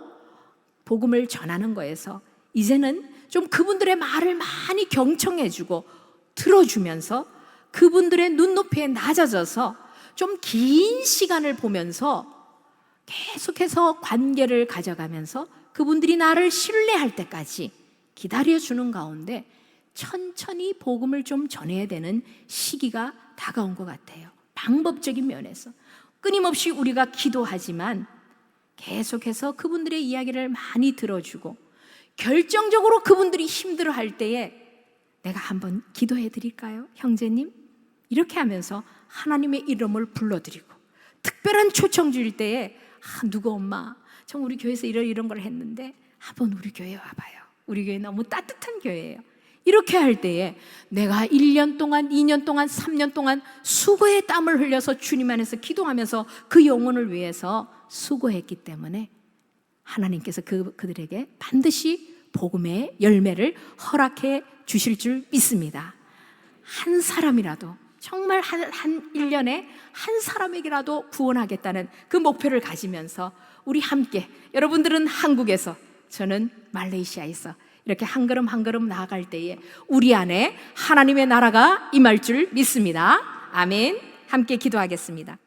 S1: 복음을 전하는 거에서 이제는 좀 그분들의 말을 많이 경청해주고 들어주면서 그분들의 눈높이에 낮아져서 좀 긴 시간을 보면서 계속해서 관계를 가져가면서 그분들이 나를 신뢰할 때까지 기다려주는 가운데 천천히 복음을 좀 전해야 되는 시기가 다가온 것 같아요. 방법적인 면에서 끊임없이 우리가 기도하지만 계속해서 그분들의 이야기를 많이 들어주고, 결정적으로 그분들이 힘들어할 때에 내가 한번 기도해 드릴까요, 형제님? 이렇게 하면서 하나님의 이름을 불러드리고, 특별한 초청 줄 때에 누구 엄마 참 우리 교회에서 이런 걸 했는데 한번 우리 교회 와봐요. 우리 교회 너무 따뜻한 교회예요. 이렇게 할 때에 내가 1년 동안, 2년 동안, 3년 동안 수고의 땀을 흘려서 주님 안에서 기도하면서 그 영혼을 위해서 수고했기 때문에 하나님께서 그들에게 반드시 복음의 열매를 허락해 주실 줄 믿습니다. 한 사람이라도, 정말 한 1년에 한 사람에게라도 구원하겠다는 그 목표를 가지면서 우리 함께, 여러분들은 한국에서, 저는 말레이시아에서 이렇게 한 걸음 한 걸음 나아갈 때에 우리 안에 하나님의 나라가 임할 줄 믿습니다. 아멘. 함께 기도하겠습니다.